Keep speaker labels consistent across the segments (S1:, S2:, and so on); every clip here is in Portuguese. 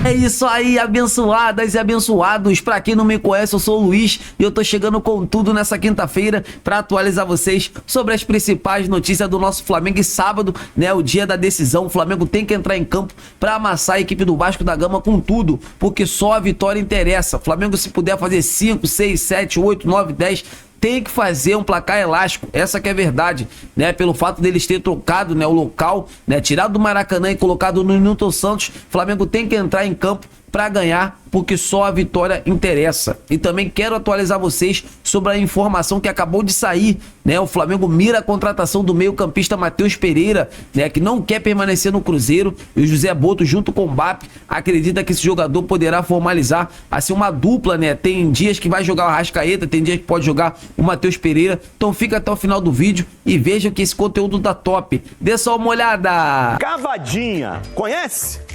S1: É isso aí, abençoadas e abençoados. Pra quem não me conhece, eu sou o Luiz e eu tô chegando com tudo nessa quinta-feira pra atualizar vocês sobre as principais notícias do nosso Flamengo. E sábado, né, o dia da decisão, o Flamengo tem que entrar em campo pra amassar a equipe do Vasco da Gama com tudo, porque só a vitória interessa. O Flamengo, se puder fazer 5, 6, 7, 8, 9, 10... tem que fazer um placar elástico, essa que é a verdade, né? Pelo fato deles ter trocado, né, o local, né, tirado do Maracanã e colocado no Newton Santos, o Flamengo tem que entrar em campo para ganhar, porque só a vitória interessa. E também quero atualizar vocês sobre a informação que acabou de sair, né? O Flamengo mira a contratação do meio-campista Matheus Pereira, né, que não quer permanecer no Cruzeiro, e o José Boto, junto com o Mbappé, acredita que esse jogador poderá formalizar assim uma dupla, né? Tem dias que vai jogar o Arrascaeta, tem dias que pode jogar o Matheus Pereira. Então fica até o final do vídeo e veja que esse conteúdo tá top. Dê só uma olhada.
S2: Cavadinha, conhece?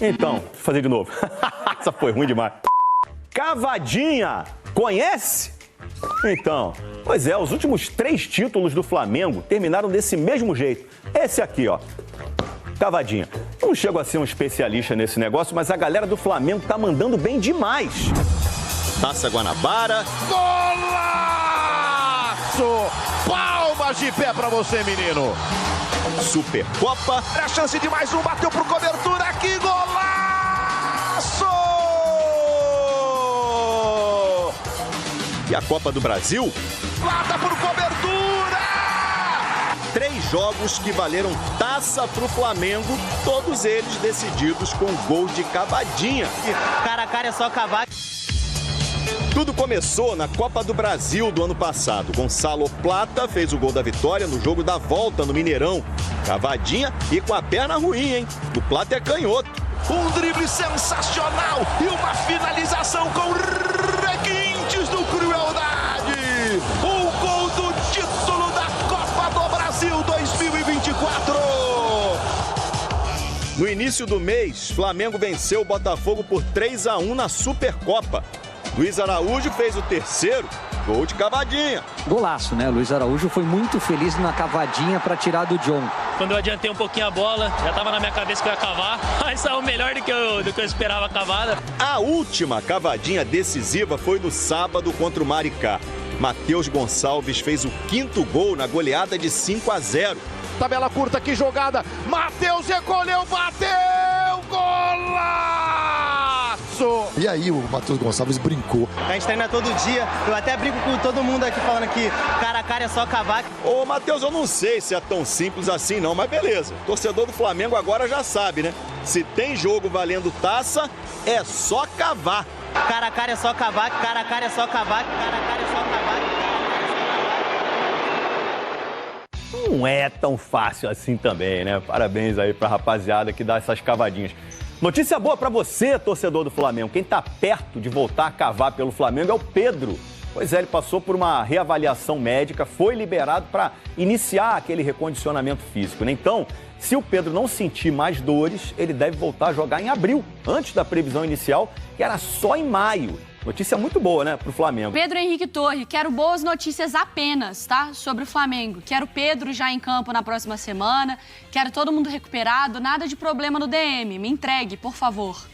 S2: Então, vou fazer de novo. Essa foi ruim demais. Cavadinha, conhece? Então, pois é, os últimos 3 títulos do Flamengo terminaram desse mesmo jeito. Esse aqui, ó. Cavadinha. Não chego a ser um especialista nesse negócio, mas a galera do Flamengo tá mandando bem demais. Taça Guanabara.
S3: Golaço! Palmas de pé pra você, menino.
S2: Supercopa.
S3: É a chance de mais um, bateu pro cobertura aqui, golaço!
S2: E a Copa do Brasil.
S3: Lata por cobertura!
S2: 3 jogos que valeram taça pro Flamengo, todos eles decididos com gol de Cavadinha.
S4: Cara a cara é só cavar.
S2: Tudo começou na Copa do Brasil do ano passado. Gonçalo Plata fez o gol da vitória no jogo da volta no Mineirão. Cavadinha e com a perna ruim, hein? O Plata é canhoto.
S3: Um drible sensacional e uma finalização com requintes do crueldade. O gol do título da Copa do Brasil 2024.
S2: No início do mês, Flamengo venceu o Botafogo por 3-1 na Supercopa. Luiz Araújo fez o 3º gol de Cavadinha.
S5: Golaço, né? Luiz Araújo foi muito feliz na cavadinha para tirar do John.
S6: Quando eu adiantei um pouquinho a bola, já estava na minha cabeça que eu ia cavar, mas saiu melhor do que eu esperava a cavada.
S2: A última cavadinha decisiva foi no sábado contra o Maricá. Matheus Gonçalves fez o 5º gol na goleada de 5-0.
S3: Tabela curta, que jogada. Matheus recolheu, bateu, golaço!
S7: E aí o Matheus Gonçalves brincou.
S4: A gente treina todo dia, eu até brinco com todo mundo aqui falando que cara a cara é só cavar.
S2: Ô, Matheus, eu não sei se é tão simples assim não, mas beleza. Torcedor do Flamengo agora já sabe, né? Se tem jogo valendo taça, é só cavar.
S4: Cara a cara é só cavar, cara a cara é só cavar, cara a cara é só cavar.
S2: Não é tão fácil assim também, né? Parabéns aí pra rapaziada que dá essas cavadinhas. Notícia boa pra você, torcedor do Flamengo. Quem tá perto de voltar a cavar pelo Flamengo é o Pedro. Pois é, ele passou por uma reavaliação médica, foi liberado para iniciar aquele recondicionamento físico, né? Então, se o Pedro não sentir mais dores, ele deve voltar a jogar em abril, antes da previsão inicial, que era só em maio. Notícia muito boa, né, pro Flamengo.
S8: Pedro Henrique Torre, quero boas notícias apenas, tá? Sobre o Flamengo. Quero Pedro já em campo na próxima semana, quero todo mundo recuperado, nada de problema no DM. Me entregue, por favor.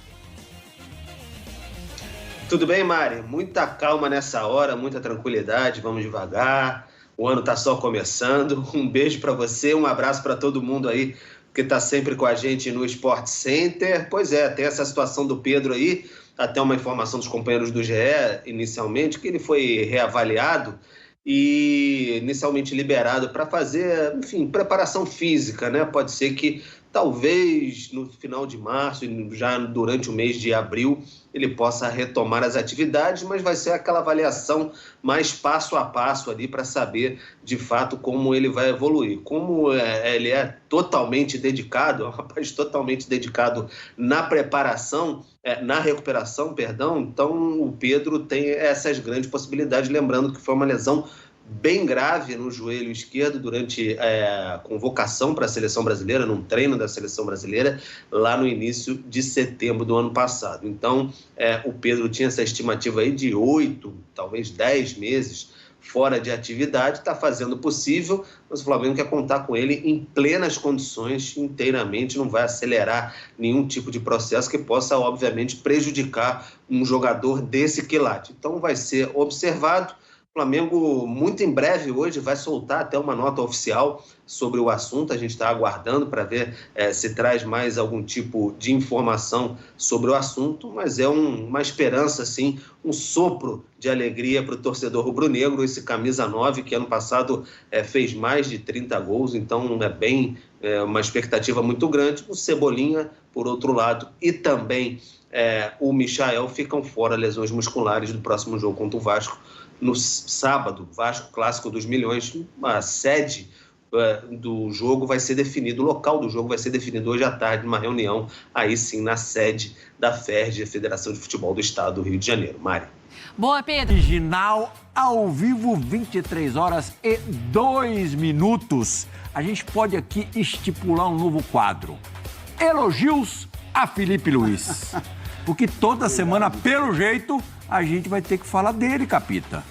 S9: Tudo bem, Mari? Muita calma nessa hora, muita tranquilidade, vamos devagar. O ano tá só começando. Um beijo para você, um abraço para todo mundo aí que tá sempre com a gente no Sport Center. Pois é, tem essa situação do Pedro aí, até uma informação dos companheiros do GE, inicialmente, que ele foi reavaliado e inicialmente liberado para fazer, enfim, preparação física, né? Pode ser que talvez no final de março, já durante o mês de abril, ele possa retomar as atividades, mas vai ser aquela avaliação mais passo a passo ali para saber de fato como ele vai evoluir. Como ele é totalmente dedicado, é um rapaz totalmente dedicado na preparação, na recuperação, perdão, então o Pedro tem essas grandes possibilidades, lembrando que foi uma lesão bem grave no joelho esquerdo durante a convocação para a seleção brasileira, num treino da seleção brasileira, lá no início de setembro do ano passado. Então, o Pedro tinha essa estimativa aí de 8, talvez 10 meses fora de atividade, está fazendo o possível, mas o Flamengo quer contar com ele em plenas condições, inteiramente, não vai acelerar nenhum tipo de processo que possa, obviamente, prejudicar um jogador desse quilate. Então vai ser observado. O Flamengo, muito em breve, hoje, vai soltar até uma nota oficial sobre o assunto. A gente está aguardando para ver se traz mais algum tipo de informação sobre o assunto, mas é uma esperança, sim, um sopro de alegria para o torcedor rubro-negro, esse camisa 9, que ano passado fez mais de 30 gols, então uma expectativa muito grande. O Cebolinha, por outro lado, e também o Michael ficam fora, lesões musculares, do próximo jogo contra o Vasco, no sábado. Vasco, clássico dos milhões. A sede do jogo vai ser definido, o local do jogo vai ser definido hoje à tarde, numa reunião, aí sim, na sede da FERJ, a Federação de Futebol do Estado do Rio de Janeiro. Mari.
S8: Boa, Pedro.
S10: Original, ao vivo, 23h02. A gente pode aqui estipular um novo quadro. Elogios a Felipe Luiz. Porque toda semana, pelo jeito, a gente vai ter que falar dele, Capita.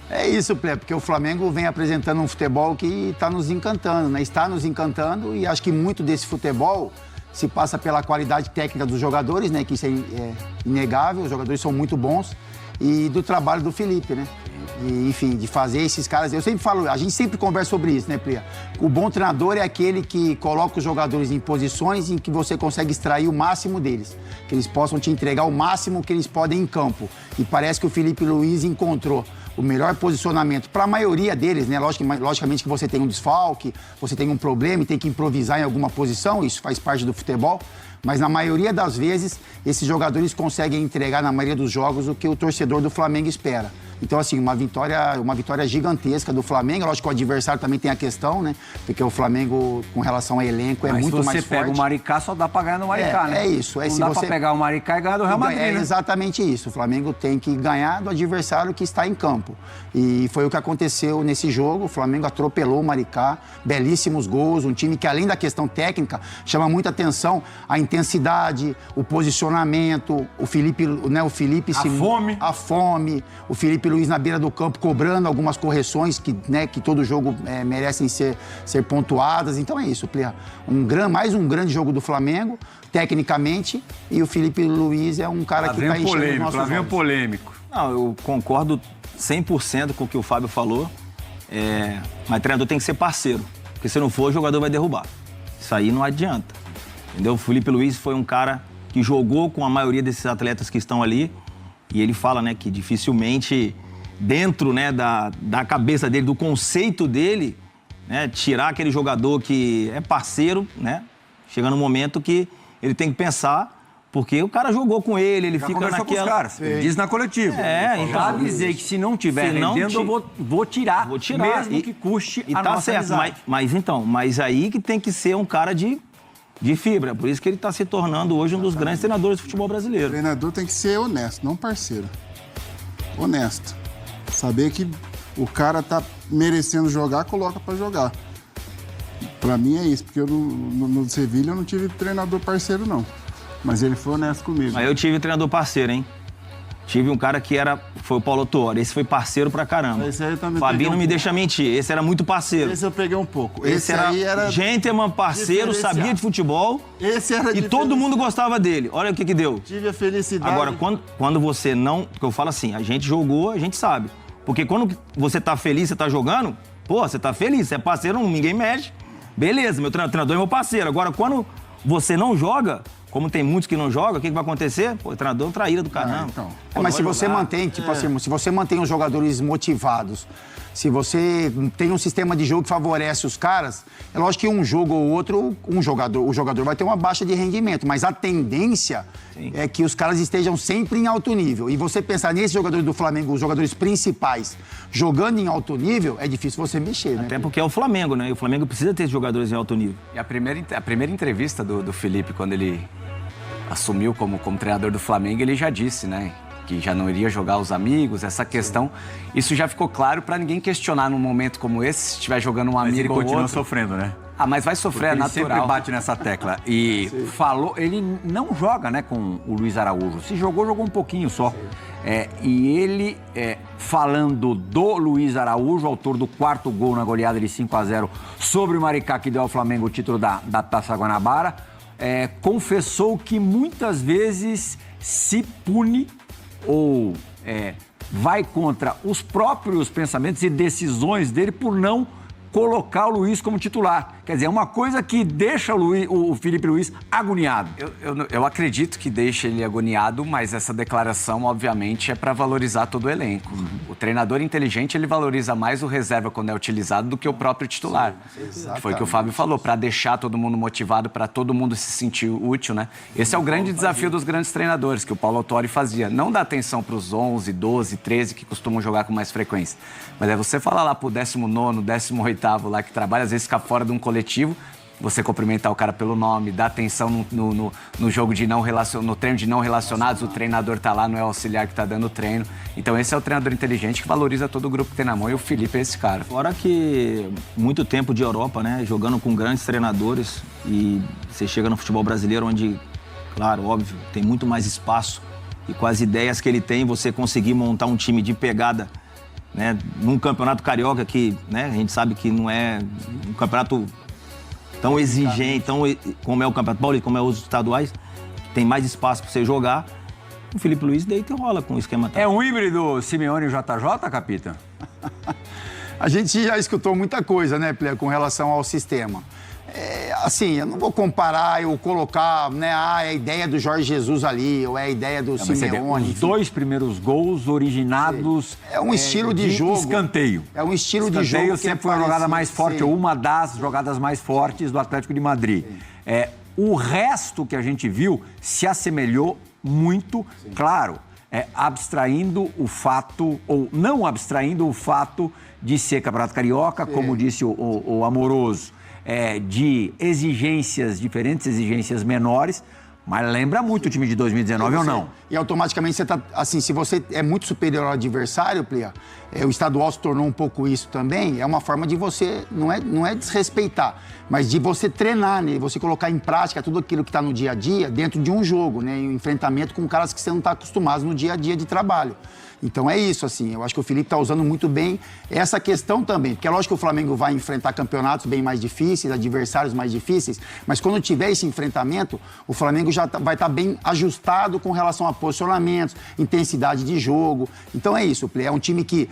S11: É isso, Plé, porque o Flamengo vem apresentando um futebol que está nos encantando, né? Está nos encantando, e acho que muito desse futebol se passa pela qualidade técnica dos jogadores, né? Que isso é inegável, os jogadores são muito bons, e do trabalho do Felipe, né? E, enfim, de fazer esses caras... Eu sempre falo, a gente sempre conversa sobre isso, né, Plé? O bom treinador é aquele que coloca os jogadores em posições em que você consegue extrair o máximo deles, que eles possam te entregar o máximo que eles podem em campo. E parece que o Felipe Luiz encontrou o melhor posicionamento para a maioria deles, né? Logicamente que você tem um desfalque, você tem um problema e tem que improvisar em alguma posição, isso faz parte do futebol, mas na maioria das vezes esses jogadores conseguem entregar na maioria dos jogos o que o torcedor do Flamengo espera. Então, assim, uma vitória gigantesca do Flamengo. Lógico que o adversário também tem a questão, né? Porque o Flamengo, com relação ao elenco, é muito mais forte.
S10: Mas se você pega o Maricá, só dá pra ganhar no Maricá, né?
S11: É isso.
S10: Não dá pra pegar o Maricá e ganhar do Real Madrid, né?
S11: É exatamente isso. O Flamengo tem que ganhar do adversário que está em campo. E foi o que aconteceu nesse jogo. O Flamengo atropelou o Maricá. Belíssimos gols. Um time que, além da questão técnica, chama muita atenção a intensidade, o posicionamento, o Felipe... A fome. O Felipe Luiz na beira do campo cobrando algumas correções que todo jogo merecem ser pontuadas. Então é isso, Plea. Mais um grande jogo do Flamengo, tecnicamente, e o Felipe Luiz é um cara que está enchendo os nossos olhos.
S10: Polêmico.
S2: Não, eu concordo 100% com o que o Fábio falou, mas o treinador tem que ser parceiro, porque se não for, o jogador vai derrubar. Isso aí não adianta, entendeu? O Felipe Luiz foi um cara que jogou com a maioria desses atletas que estão ali, e ele fala, né, que dificilmente, dentro, né, da cabeça dele, do conceito dele, né, tirar aquele jogador que é parceiro, né, chega no momento que ele tem que pensar, porque o cara jogou com ele já fica naquela... Com os caras,
S10: ele diz na coletiva.
S2: Então...
S10: Já avisei que se não tiver rendendo, eu vou tirar. Mesmo que custe a nossa amizade.
S2: Mas aí que tem que ser um cara de fibra. Por isso que ele está se tornando hoje um dos grandes treinadores do futebol brasileiro.
S12: O treinador tem que ser honesto, não parceiro. Honesto. Saber que o cara tá merecendo jogar, coloca para jogar. Para mim é isso, porque eu no Sevilha eu não tive treinador parceiro, não. Mas ele foi honesto comigo.
S2: Mas eu tive treinador parceiro, hein? Tive um cara que foi o Paulo Tuori. Esse foi parceiro pra caramba.
S12: Esse aí eu também
S2: Fabinho não me deixa mentir. Esse era muito parceiro.
S12: Esse eu peguei um pouco.
S2: Esse era gentleman, parceiro, sabia de futebol.
S12: Esse era
S2: e todo mundo gostava dele. Olha o que deu.
S12: Tive a felicidade.
S2: Agora, quando você não... Porque eu falo assim, a gente jogou, a gente sabe. Porque quando você tá feliz, você tá jogando, você tá feliz, você é parceiro, ninguém mexe. Beleza, meu treinador é meu parceiro. Agora, quando você não joga... Como tem muitos que não jogam, o que vai acontecer? Pô, o treinador é um traíra do caramba.
S11: Mas se você mantém, assim, se você mantém os jogadores motivados, se você tem um sistema de jogo que favorece os caras, é lógico que um jogo ou outro, o jogador vai ter uma baixa de rendimento, mas a tendência é que os caras estejam sempre em alto nível. E você pensar nesses jogadores do Flamengo, os jogadores principais, jogando em alto nível, é difícil você mexer, né?
S2: Até porque é o Flamengo, né? E o Flamengo precisa ter jogadores em alto nível.
S13: E a primeira entrevista do Felipe, quando ele assumiu como treinador do Flamengo, ele já disse, né, que já não iria jogar os amigos, essa questão. Isso já ficou claro para ninguém questionar num momento como esse, se estiver jogando um amigo ou outro.
S10: Ele continua sofrendo, né?
S13: Mas vai sofrer, é natural.
S10: Ele sempre bate nessa tecla. E falou, ele não joga, né, com o Luiz Araújo. Se jogou um pouquinho só. E ele falando do Luiz Araújo, autor do 4º gol na goleada de 5-0 sobre o Maricá, que deu ao Flamengo o título da Taça Guanabara. Confessou que muitas vezes se pune ou vai contra os próprios pensamentos e decisões dele por não colocar o Luiz como titular. Quer dizer, é uma coisa que deixa o Felipe Luiz agoniado.
S13: Eu acredito que deixa ele agoniado, mas essa declaração, obviamente, é para valorizar todo o elenco. O treinador inteligente, ele valoriza mais o reserva quando é utilizado do que o próprio titular. Que foi o que o Fábio falou, para deixar todo mundo motivado, para todo mundo se sentir útil, né? Esse é o grande desafio dos grandes treinadores, que o Paulo Autuori fazia. Não dar atenção para os 11, 12, 13 que costumam jogar com mais frequência. Mas é você falar lá pro 19º, 18º lá que trabalha, às vezes fica fora de um coletivo, você cumprimentar o cara pelo nome, dar atenção no jogo de no treino de não relacionados, o treinador tá lá, não é o auxiliar que tá dando o treino. Então esse é o treinador inteligente que valoriza todo o grupo que tem na mão, e o Felipe é esse cara.
S14: Fora que muito tempo de Europa, né, jogando com grandes treinadores, e você chega no futebol brasileiro onde, claro, óbvio, tem muito mais espaço, e com as ideias que ele tem, você conseguir montar um time de pegada, né, num campeonato carioca que, né, a gente sabe que não é um campeonato tão exigente, como é o Campeonato Paulista, como é os estaduais, tem mais espaço para você jogar. O Felipe Luiz deita e rola com o esquema.
S10: É um híbrido Simeone e JJ, Capita?
S11: A gente já escutou muita coisa, né, Plea, com relação ao sistema. Assim, eu não vou comparar, eu colocar, né, é a ideia do Jorge Jesus ali, ou é a ideia do Simeone.
S10: Os 2 primeiros gols originados...
S11: É um estilo de jogo.
S10: Escanteio.
S11: É um estilo de jogo.
S10: Escanteio sempre foi a jogada mais forte, ou uma das jogadas mais fortes do Atlético de Madrid. O resto que a gente viu se assemelhou muito, claro, abstraindo o fato, ou não abstraindo o fato de ser Campeonato Carioca, como disse o Amoroso. De exigências diferentes, exigências menores, mas lembra muito o time de 2019 ou não?
S11: E automaticamente você tá, assim, se você é muito superior ao adversário, Plea, o estadual se tornou um pouco isso também, é uma forma de você, não é desrespeitar, mas de você treinar, né? Você colocar em prática tudo aquilo que está no dia a dia dentro de um jogo, né? Um enfrentamento com caras que você não está acostumado no dia a dia de trabalho. Então é isso, assim, eu acho que o Felipe está usando muito bem essa questão também, porque é lógico que o Flamengo vai enfrentar campeonatos bem mais difíceis, adversários mais difíceis, mas quando tiver esse enfrentamento, o Flamengo já vai estar bem ajustado com relação a posicionamentos, intensidade de jogo. Então é isso, é um time que,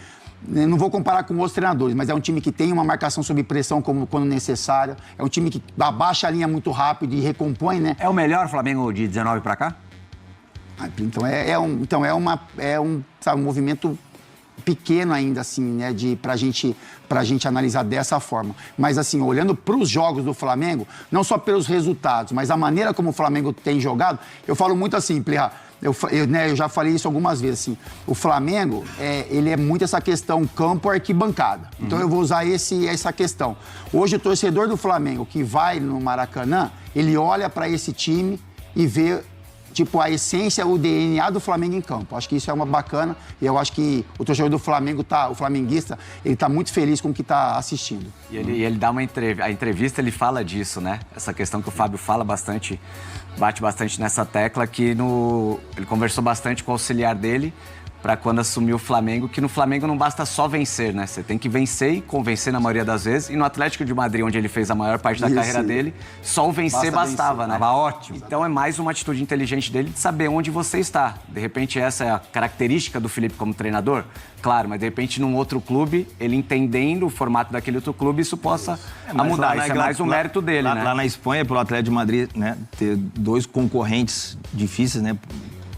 S11: não vou comparar com outros treinadores, mas é um time que tem uma marcação sob pressão quando necessário, é um time que abaixa a linha muito rápido e recompõe, né?
S10: É o melhor Flamengo de 19 para cá?
S11: Então é um movimento pequeno ainda, assim, né, pra gente analisar dessa forma. Mas, assim, olhando para os jogos do Flamengo, não só pelos resultados, mas a maneira como o Flamengo tem jogado, eu falo muito assim, Plea, eu já falei isso algumas vezes, assim, o Flamengo, ele é muito essa questão campo-arquibancada. Então eu vou usar essa questão. Hoje o torcedor do Flamengo que vai no Maracanã, ele olha para esse time e vê tipo, a essência, o DNA do Flamengo em campo. Acho que isso é uma bacana e eu acho que o torcedor do Flamengo, o flamenguista, ele tá muito feliz com o que tá assistindo.
S13: E ele dá a entrevista, ele fala disso, né? Essa questão que o Fábio fala bastante, bate bastante nessa tecla, que ele conversou bastante com o auxiliar dele para quando assumiu o Flamengo, que no Flamengo não basta só vencer, né? Você tem que vencer e convencer na maioria das vezes. E no Atlético de Madrid, onde ele fez a maior parte da carreira dele, só o vencer bastava, né?
S10: Tava ótimo.
S13: Então é mais uma atitude inteligente dele de saber onde você está. De repente essa é a característica do Felipe como treinador, claro, mas de repente num outro clube, ele entendendo o formato daquele outro clube, isso possa mudar. Isso é mais um mérito dele, né?
S14: Lá na Espanha, pelo Atlético de Madrid, né? Ter 2 concorrentes difíceis, né?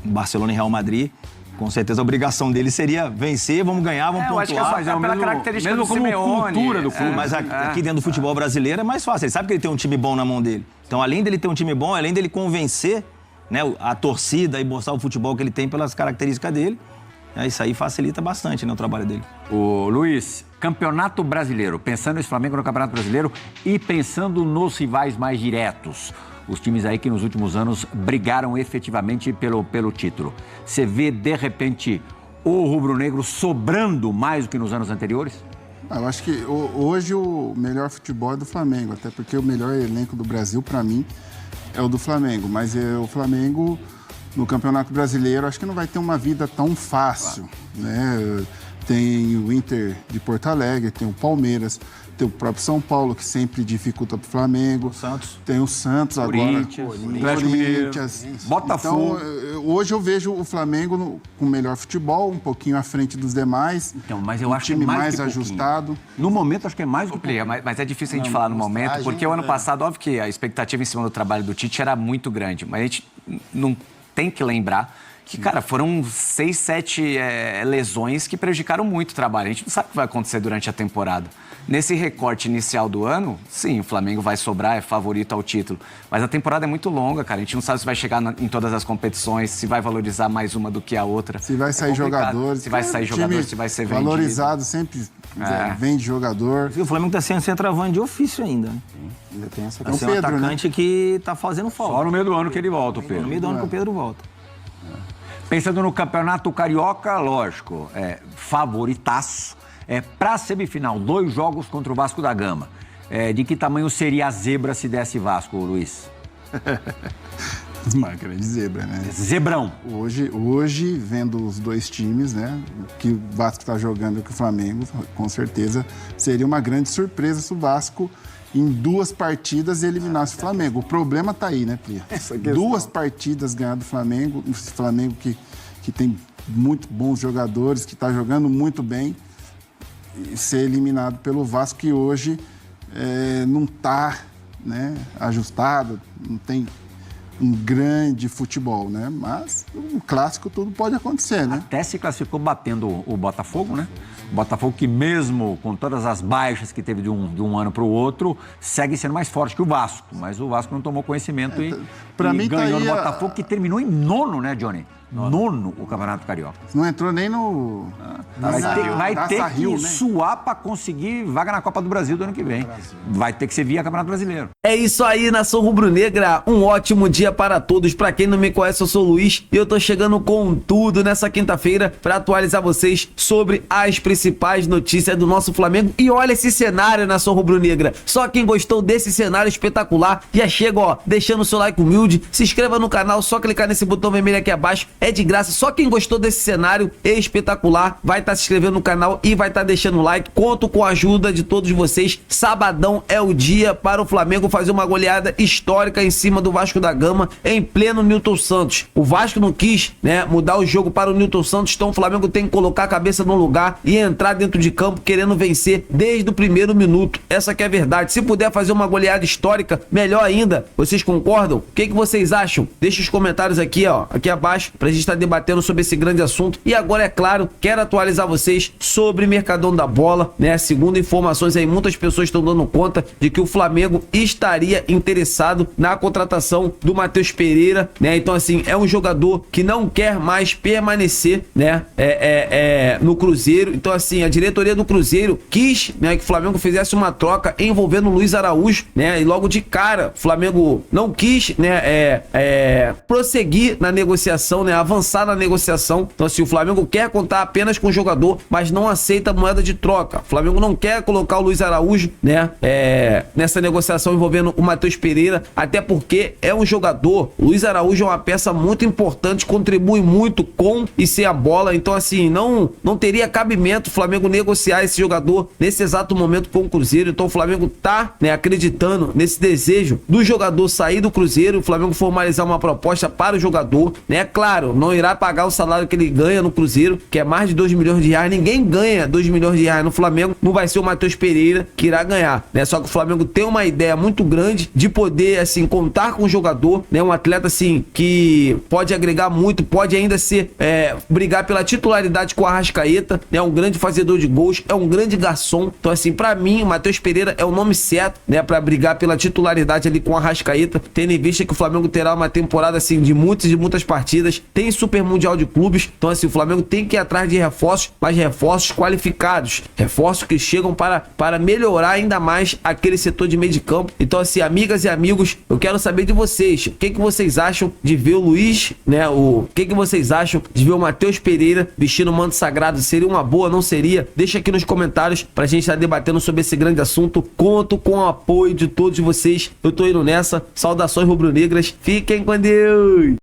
S14: Barcelona e Real Madrid. Com certeza a obrigação dele seria vencer, vamos ganhar, vamos pontuar.
S13: Eu acho que é pela característica
S14: mesmo
S13: do Simeone.
S14: Cultura do clube. Mas aqui dentro do futebol brasileiro é mais fácil. Ele sabe que ele tem um time bom na mão dele. Então, além dele ter um time bom, além dele convencer, né, a torcida e mostrar o futebol que ele tem pelas características dele, isso aí facilita bastante, né, o trabalho dele.
S10: Ô, Luiz, Campeonato Brasileiro, pensando nesse Flamengo no Campeonato Brasileiro e pensando nos rivais mais diretos, os times aí que nos últimos anos brigaram efetivamente pelo título. Você vê, de repente, o rubro-negro sobrando mais do que nos anos anteriores?
S12: Eu acho que hoje o melhor futebol é do Flamengo, até porque o melhor elenco do Brasil, para mim, é o do Flamengo. Mas o Flamengo, no Campeonato Brasileiro, acho que não vai ter uma vida tão fácil, né? tem o Inter de Porto Alegre, tem o Palmeiras, tem o próprio São Paulo, que sempre dificulta para o Flamengo.
S10: O Santos.
S12: Tem o Santos
S10: Corinthians, Botafogo.
S12: Então, hoje eu vejo o Flamengo com o melhor futebol, um pouquinho à frente dos demais.
S10: Então, mas eu acho
S12: time
S10: que é
S12: mais
S10: que
S12: ajustado.
S10: No momento, acho que é mais do que
S13: Complica, mas é difícil a gente falar no momento, porque o ano passado, óbvio que a expectativa em cima do trabalho do Tite era muito grande, mas a gente não tem que lembrar que, cara, foram 6, 7 lesões que prejudicaram muito o trabalho. A gente não sabe o que vai acontecer durante a temporada. Nesse recorte inicial do ano, sim, o Flamengo vai sobrar, é favorito ao título. Mas a temporada é muito longa, cara. A gente não sabe se vai chegar em todas as competições, se vai valorizar mais uma do que a outra.
S12: Se vai sair jogadores.
S13: Se vai sair jogador, se vai ser vendido.
S12: Valorizado sempre vende jogador.
S14: O Flamengo está sendo centroavante de ofício ainda, né?
S12: Ainda tem essa
S14: questão. É um atacante, né, que está fazendo falta.
S10: Só no meio do ano que ele volta, o Pedro.
S14: No meio do ano que o Pedro volta.
S10: Pensando no Campeonato Carioca, lógico, favoritaço. Para a semifinal, 2 jogos contra o Vasco da Gama. De que tamanho seria a zebra se desse Vasco, Luiz?
S12: Uma grande zebra, né?
S10: Zebrão.
S12: Hoje, vendo os dois times, né? Que o Vasco está jogando e que o Flamengo, com certeza, seria uma grande surpresa se o Vasco, em 2 partidas, eliminasse o Flamengo. O problema está aí, né, Pia? 2 partidas ganhar do Flamengo, o Flamengo que tem muito bons jogadores, que está jogando muito bem, e ser eliminado pelo Vasco, que hoje não está, né, ajustado, não tem um grande futebol, né? Mas um clássico tudo pode acontecer, né?
S10: Até se classificou batendo o Botafogo, né? O Botafogo que mesmo com todas as baixas que teve de um ano para o outro, segue sendo mais forte que o Vasco. Mas o Vasco não tomou conhecimento e ganhou no Botafogo, que terminou em 9º, né, Johnny? 9º o Campeonato Carioca.
S12: Não entrou nem no...
S10: Vai ter que suar para conseguir vaga na Copa do Brasil do ano que vem. Vai ter que ser via Campeonato Brasileiro.
S1: É isso aí, nação rubro-negra. Um ótimo dia para todos. Para quem não me conhece, eu sou o Luiz e eu tô chegando com tudo nessa quinta-feira para atualizar vocês sobre as principais notícias do nosso Flamengo. E olha esse cenário, nação rubro-negra. Só quem gostou desse cenário espetacular já chega, ó, deixando o seu like humilde, se inscreva no canal, só clicar nesse botão vermelho aqui abaixo. É de graça, só quem gostou desse cenário espetacular vai estar se inscrevendo no canal e vai estar deixando o like. Conto com a ajuda de todos vocês. Sabadão é o dia para o Flamengo fazer uma goleada histórica em cima do Vasco da Gama em pleno Newton Santos. O Vasco não quis, né, mudar o jogo para o Newton Santos, então o Flamengo tem que colocar a cabeça no lugar e entrar dentro de campo querendo vencer desde o primeiro minuto. Essa que é a verdade. Se puder fazer uma goleada histórica, melhor ainda. Vocês concordam? O que vocês acham? Deixa os comentários aqui, ó, aqui abaixo, pra gente estar debatendo sobre esse grande assunto. E agora, é claro, quero atualizar vocês sobre Mercadão da Bola, né? Segundo informações aí, muitas pessoas estão dando conta de que o Flamengo estaria interessado na contratação do Matheus Pereira, né? Então, assim, é um jogador que não quer mais permanecer, né? No Cruzeiro. Então, assim, a diretoria do Cruzeiro quis, né, que o Flamengo fizesse uma troca envolvendo o Luiz Araújo, né? E logo de cara, o Flamengo não quis, né, prosseguir na negociação, né? Avançar na negociação. Então, assim, o Flamengo quer contar apenas com o jogador, mas não aceita moeda de troca. O Flamengo não quer colocar o Luiz Araújo, né, nessa negociação envolvendo o Matheus Pereira, até porque é um jogador. O Luiz Araújo é uma peça muito importante, contribui muito com e sem a bola. Então, assim, não teria cabimento o Flamengo negociar esse jogador nesse exato momento com o Cruzeiro. Então, o Flamengo tá, né, acreditando nesse desejo do jogador sair do Cruzeiro, o Flamengo formalizar uma proposta para o jogador, né? Claro, não irá pagar o salário que ele ganha no Cruzeiro, que é mais de 2 milhões de reais. Ninguém ganha 2 milhões de reais no Flamengo. Não vai ser o Matheus Pereira que irá ganhar, né? Só que o Flamengo tem uma ideia muito grande de poder, assim, contar com o jogador, né? Um atleta, assim, que pode agregar muito, pode ainda ser, brigar pela titularidade com o Arrascaeta, né? Um grande fazedor de gols, é um grande garçom. Então, assim, pra mim, o Matheus Pereira é o nome certo, né? Pra brigar pela titularidade ali com o Arrascaeta, tendo em vista que o Flamengo terá uma temporada, assim, de muitas partidas. Tem Super Mundial de Clubes. Então, assim, o Flamengo tem que ir atrás de reforços, mas reforços qualificados, reforços que chegam para melhorar ainda mais aquele setor de meio de campo. Então, assim, amigas e amigos, eu quero saber de vocês, o que vocês acham de ver o Luiz, né? O que vocês acham de ver o Matheus Pereira vestindo o manto sagrado? Seria uma boa, não seria? Deixa aqui nos comentários pra gente estar debatendo sobre esse grande assunto. Conto com o apoio de todos vocês. Eu tô indo nessa. Saudações rubro-negras. Fiquem com Deus!